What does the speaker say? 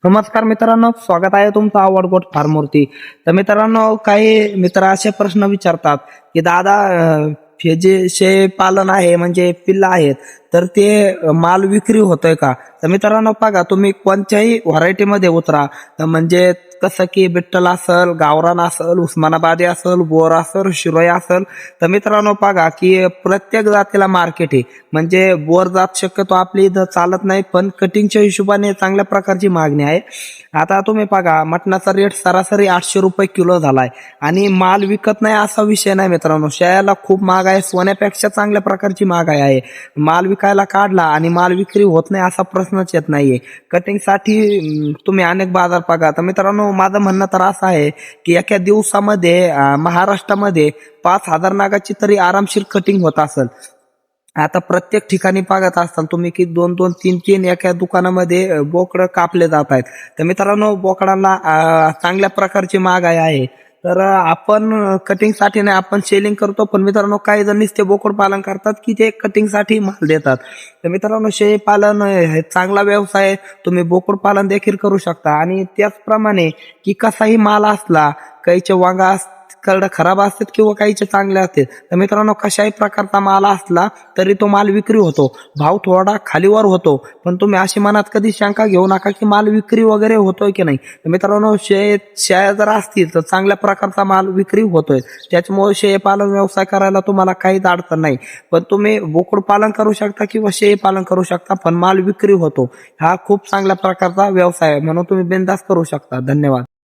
नमस्कार मित्रांनो, स्वागत आहे तुमचं आवड गोट फार्मवरती. तर मित्रांनो, काही मित्र असे प्रश्न विचारतात की दादा, हे जे शेळी पालन आहे म्हणजे पिल्लं आहेत, तर ते माल विक्री होतोय का? तर मित्रांनो बघा, तुम्ही कोणत्याही व्हरायटीमध्ये उतरा, म्हणजे कसं की बिट्टल असल, गावरान असल, उस्मानाबादी असल, बोर असल, शिरोई असल, तर मित्रांनो बघा की प्रत्येक जातीला मार्केट आहे. म्हणजे बोर जात शक्यतो आपली इथं चालत नाही, पण कटिंगच्या हिशोबाने चांगल्या प्रकारची मागणी आहे. आता तुम्ही बघा, मटणाचा रेट सरासरी 800 रुपये किलो झालाय आणि माल विकत नाही असा विषय नाही मित्रांनो. शेळ्याला खूप महाग आहे, सोन्यापेक्षा चांगल्या प्रकारची महागाई आहे. माल विकायला काढला आणि माल विक्री होत नाही असा प्रश्नच येत नाहीये. कटिंगसाठी तुम्ही अनेक बाजार बघा. तर मित्रांनो, माझं म्हणणं तर असं आहे की एका दिवसामध्ये महाराष्ट्रामध्ये 5,000 नागाची तरी आरामशीर कटिंग होत असेल. आता प्रत्येक ठिकाणी पाहत असाल तुम्ही की 2-2, 3-3 एका दुकानामध्ये बोकडं कापले जात आहेत. तर मित्रांनो, बोकडांना चांगल्या प्रकारची महागाई आहे. तर आपण कटिंगसाठी नाही, आपण सेलिंग करतो, पण मित्रांनो काही जण नुसते बोकड पालन करतात की ते कटिंगसाठी माल देतात. तर मित्रांनो, शेळी पालन हे चांगला व्यवसाय आहे. तुम्ही बोकड पालन देखील करू शकता आणि त्याचप्रमाणे की कसाही माल असला, काहीचे वांगा करडं खराब असतात किंवा काहीचे चांगले असतात, तर मित्रांनो कशाही प्रकारचा माल असला तरी तो माल विक्री होतो. भाव थोडा खालीवर होतो, पण तुम्ही अशी मनात कधी शंका घेऊ नका की माल विक्री वगैरे होतोय की नाही. तर मित्रांनो, शेळ्या जर असतील तर चांगल्या प्रकारचा माल विक्री होतोय. त्याच्यामुळे शेळी पालन व्यवसाय करायला तुम्हाला काहीच अडचण नाही. पण तुम्ही बोकड पालन करू शकता किंवा शेळी पालन करू शकता, पण माल विक्री होतो. हा खूप चांगल्या प्रकारचा व्यवसाय आहे, म्हणून तुम्ही बिनधास्त करू शकता. धन्यवाद.